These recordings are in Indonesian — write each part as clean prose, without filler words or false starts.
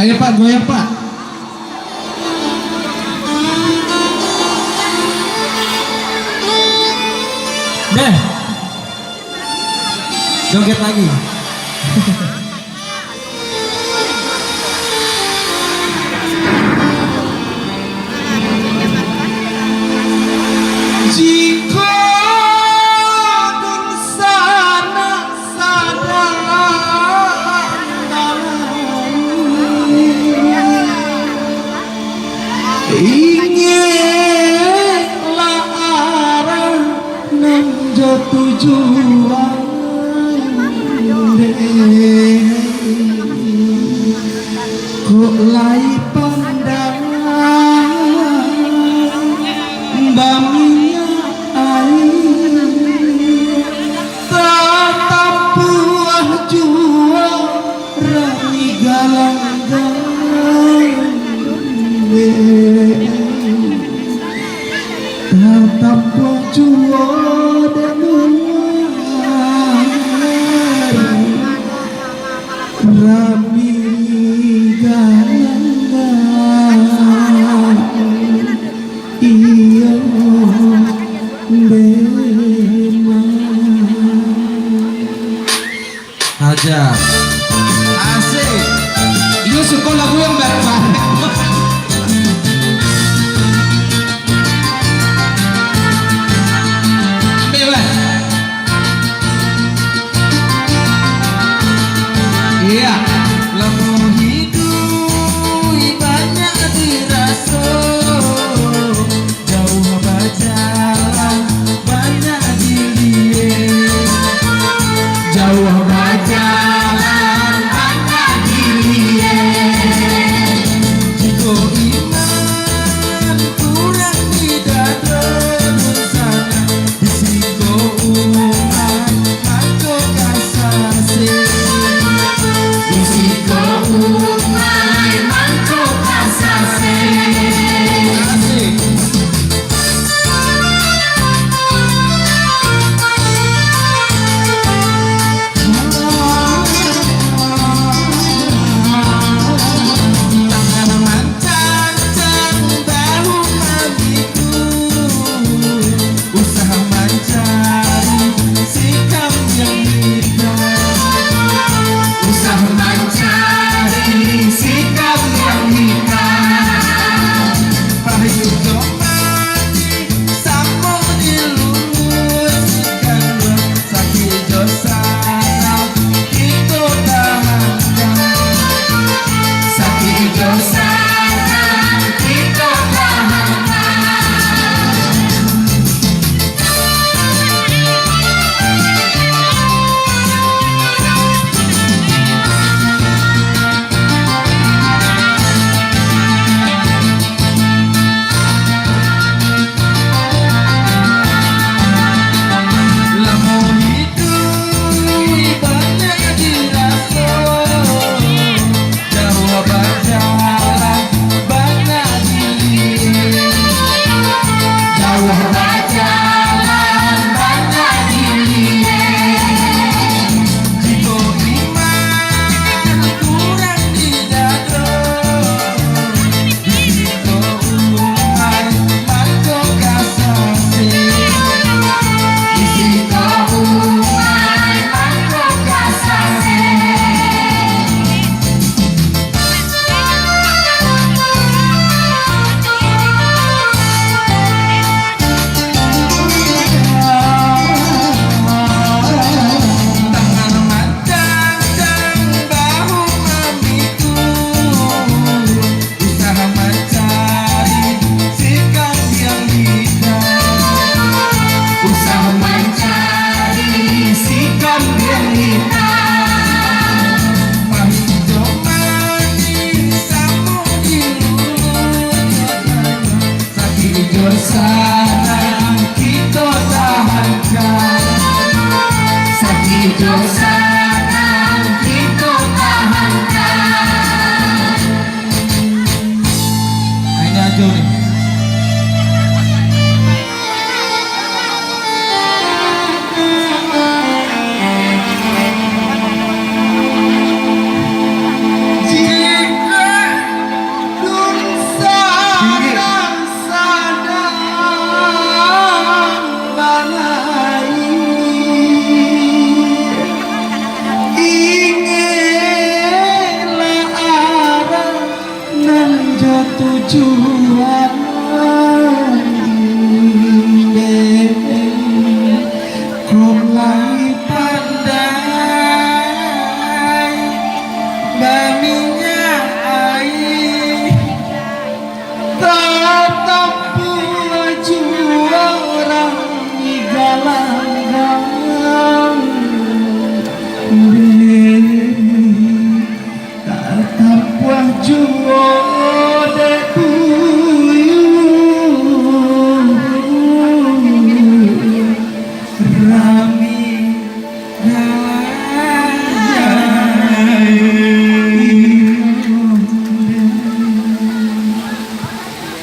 Ayo Pak, goyang Pak. Deh, joget lagi. Jika di sana inginlah arah nan tujuan kok lai pandangan baminya air tatap buah jua rami galang-galang tatap buah jua rami galang-galang iya aja asik itu suka lagu yang baik-baik bebas iya lagu hidup banyak dirasa jauh berjalan banyak dilihat jauh berjalan banyak dilihat jika iman kurang tidak tersana risiko umat maka kasasi risiko umat maka kasasi asik usaha mencari sikap yang hidup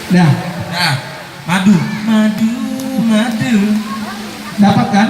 Dah, Nah, madu. dapat kan?